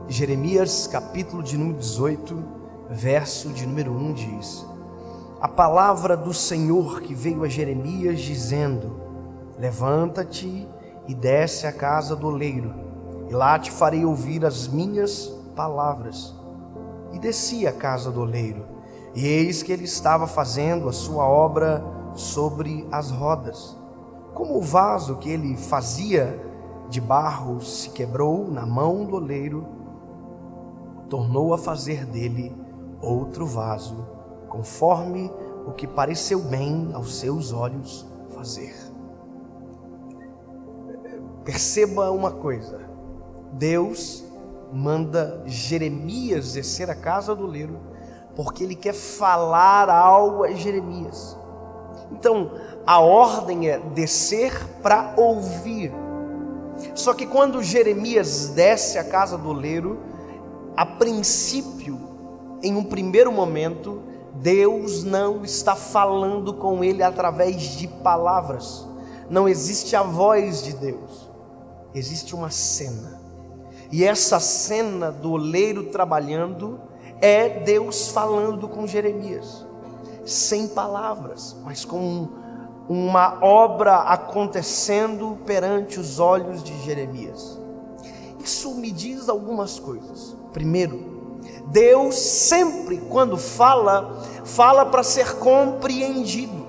Jeremias, capítulo de número 18, verso de número 1 diz: a palavra do Senhor que veio a Jeremias dizendo: levanta-te e desce à casa do oleiro, e lá te farei ouvir as minhas palavras. E desci à casa do oleiro, e eis que ele estava fazendo a sua obra sobre as rodas. Como o vaso que ele fazia de barro se quebrou na mão do oleiro, tornou a fazer dele outro vaso, conforme o que pareceu bem aos seus olhos fazer. Perceba uma coisa: Deus manda Jeremias descer à casa do oleiro, porque ele quer falar algo a Jeremias. Então, a ordem é descer para ouvir. Só que quando Jeremias desce à casa do oleiro, a princípio, em um primeiro momento, Deus não está falando com ele através de palavras. Não existe a voz de Deus. Existe uma cena. E essa cena do oleiro trabalhando é Deus falando com Jeremias. Sem palavras, mas com uma obra acontecendo perante os olhos de Jeremias. Isso me diz algumas coisas. Primeiro, Deus sempre, quando fala para ser compreendido.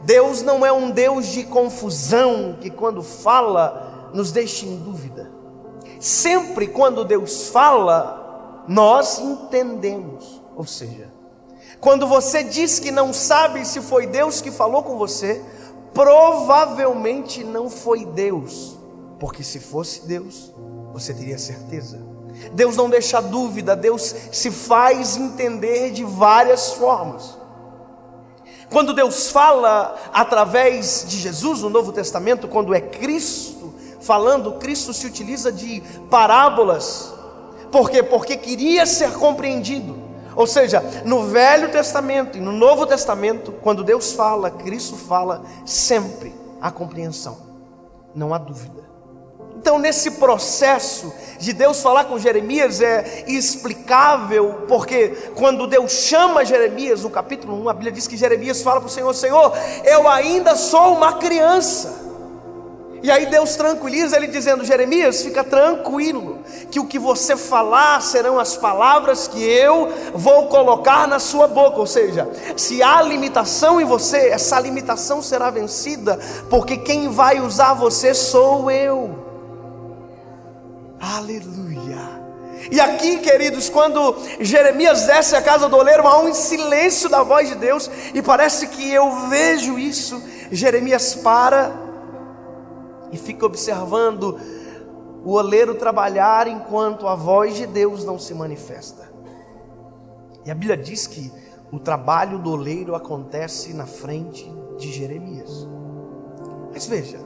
Deus não é um Deus de confusão, que quando fala nos deixa em dúvida. Sempre quando Deus fala, nós entendemos. Ou seja, quando você diz que não sabe se foi Deus que falou com você, provavelmente não foi Deus, porque se fosse Deus, você teria certeza. Deus não deixa dúvida, Deus se faz entender de várias formas. Quando Deus fala através de Jesus no Novo Testamento, quando é Cristo falando, Cristo se utiliza de parábolas. Por quê? Porque queria ser compreendido. Ou seja, no Velho Testamento e no Novo Testamento, quando Deus fala, Cristo fala, sempre há compreensão, não há dúvida. Então, nesse processo de Deus falar com Jeremias é explicável, porque quando Deus chama Jeremias, no capítulo 1, a Bíblia diz que Jeremias fala para o Senhor: Senhor, eu ainda sou uma criança. E aí Deus tranquiliza ele dizendo: Jeremias, fica tranquilo, que o que você falar serão as palavras que eu vou colocar na sua boca. Ou seja, se há limitação em você, essa limitação será vencida, porque quem vai usar você sou eu. Aleluia. E aqui, queridos, quando Jeremias desce à casa do oleiro, há um silêncio da voz de Deus, e parece que eu vejo isso. Jeremias para e fica observando o oleiro trabalhar enquanto a voz de Deus não se manifesta. E a Bíblia diz que o trabalho do oleiro acontece na frente de Jeremias. Mas veja,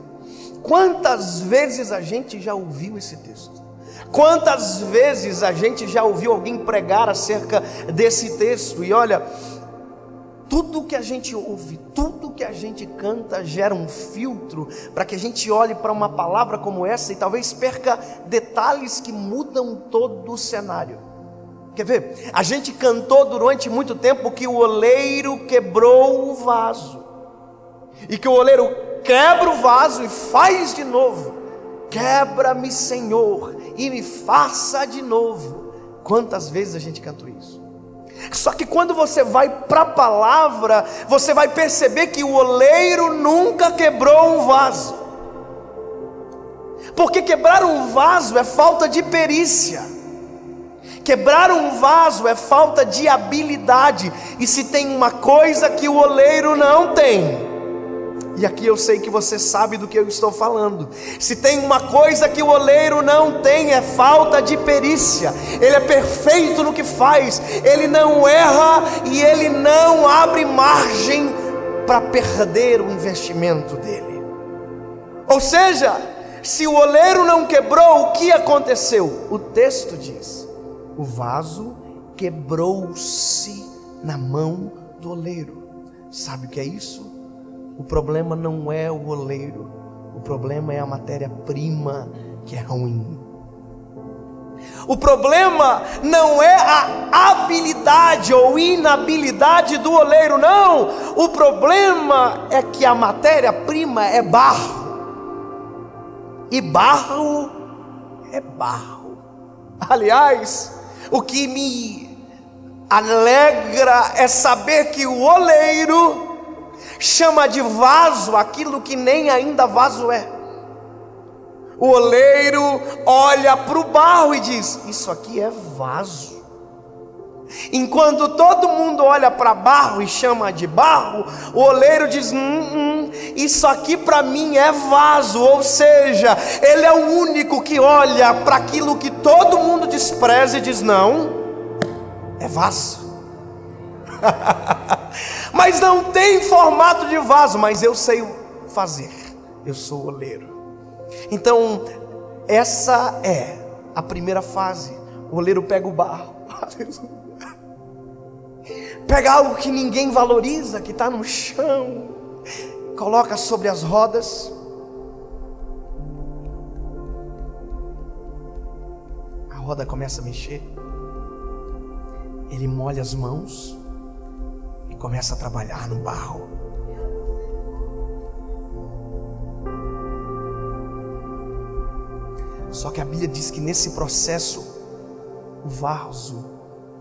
quantas vezes a gente já ouviu esse texto? Quantas vezes a gente já ouviu alguém pregar acerca desse texto? E olha, tudo que a gente ouve, tudo que a gente canta gera um filtro para que a gente olhe para uma palavra como essa e talvez perca detalhes que mudam todo o cenário. Quer ver? A gente cantou durante muito tempo que o oleiro quebrou o vaso, e que o oleiro quebra o vaso e faz de novo. Quebra-me, Senhor, e me faça de novo. Quantas vezes a gente cantou isso? Só que quando você vai para a palavra, você vai perceber que o oleiro nunca quebrou um vaso. Porque quebrar um vaso é falta de perícia. Quebrar um vaso é falta de habilidade. E se tem uma coisa que o oleiro não tem, e aqui eu sei que você sabe do que eu estou falando, se tem uma coisa que o oleiro não tem, é falta de perícia. Ele é perfeito no que faz, ele não erra e ele não abre margem para perder o investimento dele. Ou seja, se o oleiro não quebrou, o que aconteceu? O texto diz: o vaso quebrou-se na mão do oleiro. Sabe o que é isso? O problema não é o oleiro, o problema é a matéria-prima que é ruim. O problema não é a habilidade ou inabilidade do oleiro, não. O problema é que a matéria-prima é barro. E barro é barro. Aliás, o que me alegra é saber que o oleiro chama de vaso aquilo que nem ainda vaso é. O oleiro olha para o barro e diz: isso aqui é vaso. Enquanto todo mundo olha para barro e chama de barro, o oleiro diz: isso aqui para mim é vaso. Ou seja, ele é o único que olha para aquilo que todo mundo despreza e diz: não, é vaso. Mas não tem formato de vaso, mas eu sei fazer, eu sou oleiro. Então, essa é a primeira fase. O oleiro pega o barro, pega algo que ninguém valoriza, que está no chão, coloca sobre as rodas. A roda começa a mexer. Ele molha as mãos e começa a trabalhar no barro. Só que a Bíblia diz que nesse processo o vaso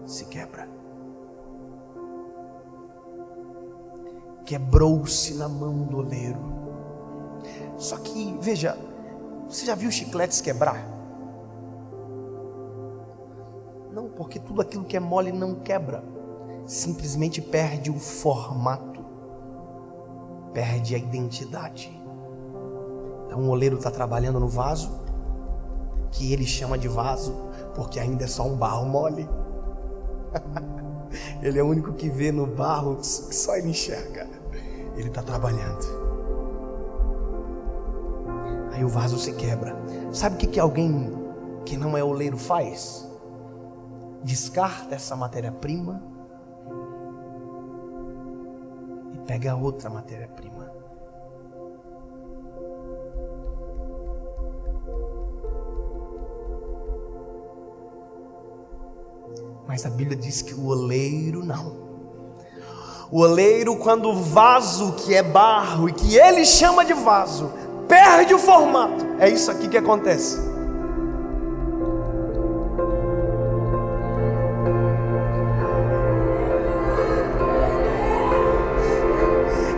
se quebra. Quebrou-se na mão do oleiro. Só que, veja, você já viu chicletes quebrar? Não, porque tudo aquilo que é mole não quebra. Simplesmente perde o formato, perde a identidade. Então o oleiro está trabalhando no vaso, que ele chama de vaso, porque ainda é só um barro mole. Ele é o único que vê no barro, só ele enxerga. Ele está trabalhando. Aí o vaso se quebra. Sabe o que alguém que não é oleiro faz? Descarta essa matéria-prima e pega outra matéria-prima. Mas a Bíblia diz que o oleiro não. O oleiro, quando o vaso que é barro e que ele chama de vaso perde o formato, é isso aqui que acontece.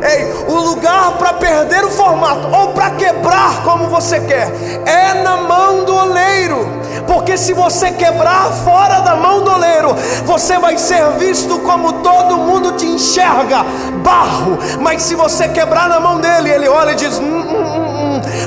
Ei, o lugar para perder o formato ou para quebrar como você quer é na mão do oleiro. Porque se você quebrar fora da mão do oleiro, você vai ser visto como todo mundo te enxerga, barro. Mas se você quebrar na mão dele, ele olha e diz: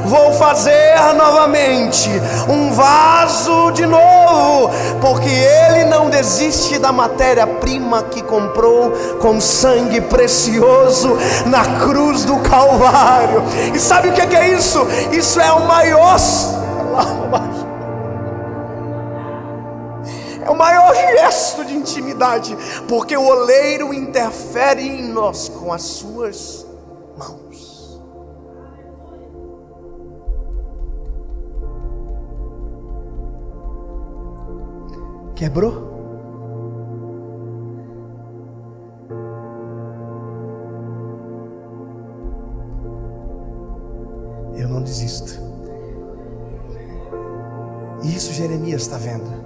vou fazer novamente um vaso de novo. Porque ele não desiste da matéria-prima que comprou com sangue precioso na cruz do Calvário. E sabe o que é isso? Isso é o maior gesto de intimidade, porque o oleiro interfere em nós com as suas mãos. Quebrou? Eu não desisto. E isso Jeremias está vendo.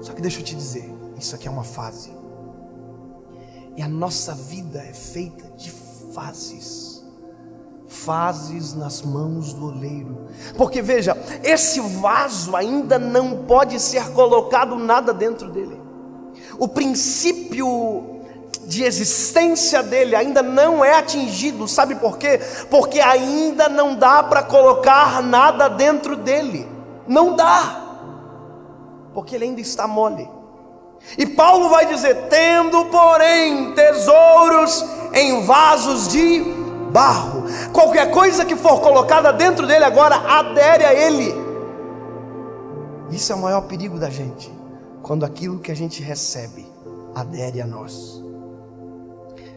Só que deixa eu te dizer, isso aqui é uma fase. E a nossa vida é feita de fases. Fases nas mãos do oleiro. Porque veja, esse vaso ainda não pode ser colocado nada dentro dele. O princípio de existência dele ainda não é atingido. Sabe por quê? Porque ainda não dá para colocar nada dentro dele. Não dá. Porque ele ainda está mole. E Paulo vai dizer: tendo porém tesouros em vasos de barro. Qualquer coisa que for colocada dentro dele agora adere a ele. Isso é o maior perigo da gente, quando aquilo que a gente recebe adere a nós.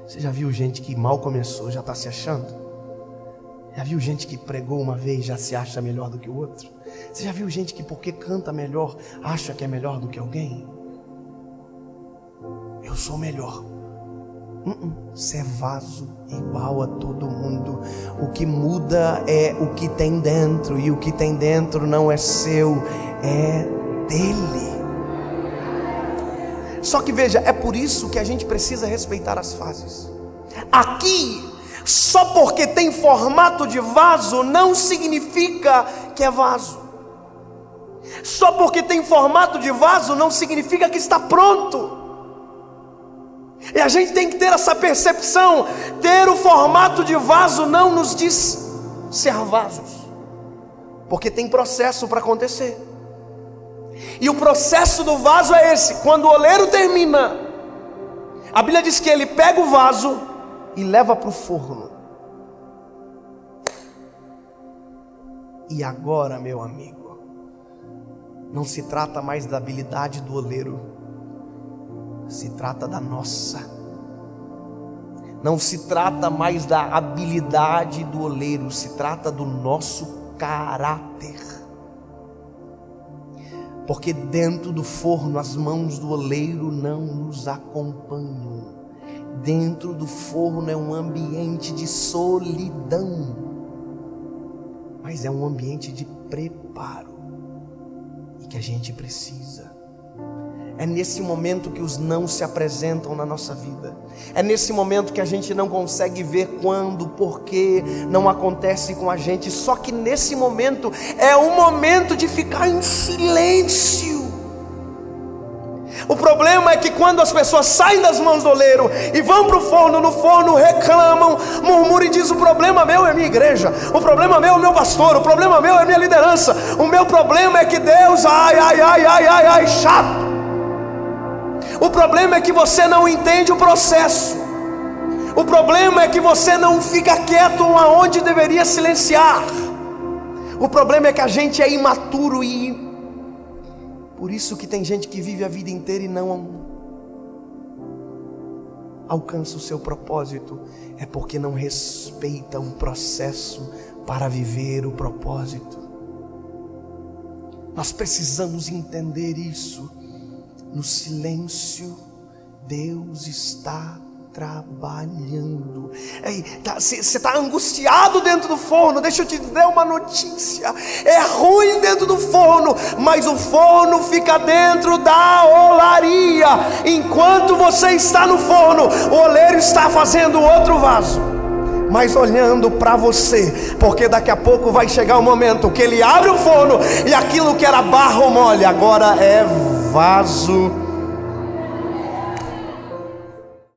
Você já viu gente que mal começou já está se achando? Já viu gente que pregou uma vez já se acha melhor do que o outro? Você já viu gente que porque canta melhor acha que é melhor do que alguém? Eu sou melhor. Você é vaso igual a todo mundo. O que muda é o que tem dentro, e o que tem dentro não é seu, é dele. Só que veja, é por isso que a gente precisa respeitar as fases. Aqui, só porque tem formato de vaso não significa que é vaso. Só porque tem formato de vaso não significa que está pronto. E a gente tem que ter essa percepção. Ter o formato de vaso não nos diz ser vasos, porque tem processo para acontecer. E o processo do vaso é esse: quando o oleiro termina, a Bíblia diz que ele pega o vaso e leva para o forno. E agora, meu amigo, não se trata mais da habilidade do oleiro, se trata da nossa. Não se trata mais da habilidade do oleiro, se trata do nosso caráter. Porque dentro do forno as mãos do oleiro não nos acompanham. Dentro do forno é um ambiente de solidão, mas é um ambiente de preparo, e que a gente precisa. É nesse momento que os não se apresentam na nossa vida. É nesse momento que a gente não consegue ver quando, porquê não acontece com a gente. Só que nesse momento é um momento de ficar em silêncio. O problema é que quando as pessoas saem das mãos do oleiro e vão para o forno, no forno reclamam, murmuram e dizem: o problema meu é minha igreja, o problema meu é meu pastor, o problema meu é minha liderança, o meu problema é que Deus, chato. O problema é que você não entende o processo. O problema é que você não fica quieto aonde deveria silenciar. O problema é que a gente é imaturo, e por isso que tem gente que vive a vida inteira e não alcança o seu propósito. É porque não respeita um processo para viver o propósito. Nós precisamos entender isso. No silêncio, Deus está trabalhando. Você está angustiado dentro do forno. Deixa eu te dar uma notícia: é ruim dentro do forno, mas o forno fica dentro da olaria. Enquanto você está no forno, o oleiro está fazendo outro vaso, mas olhando para você, porque daqui a pouco vai chegar o momento que ele abre o forno e aquilo que era barro mole agora é vaso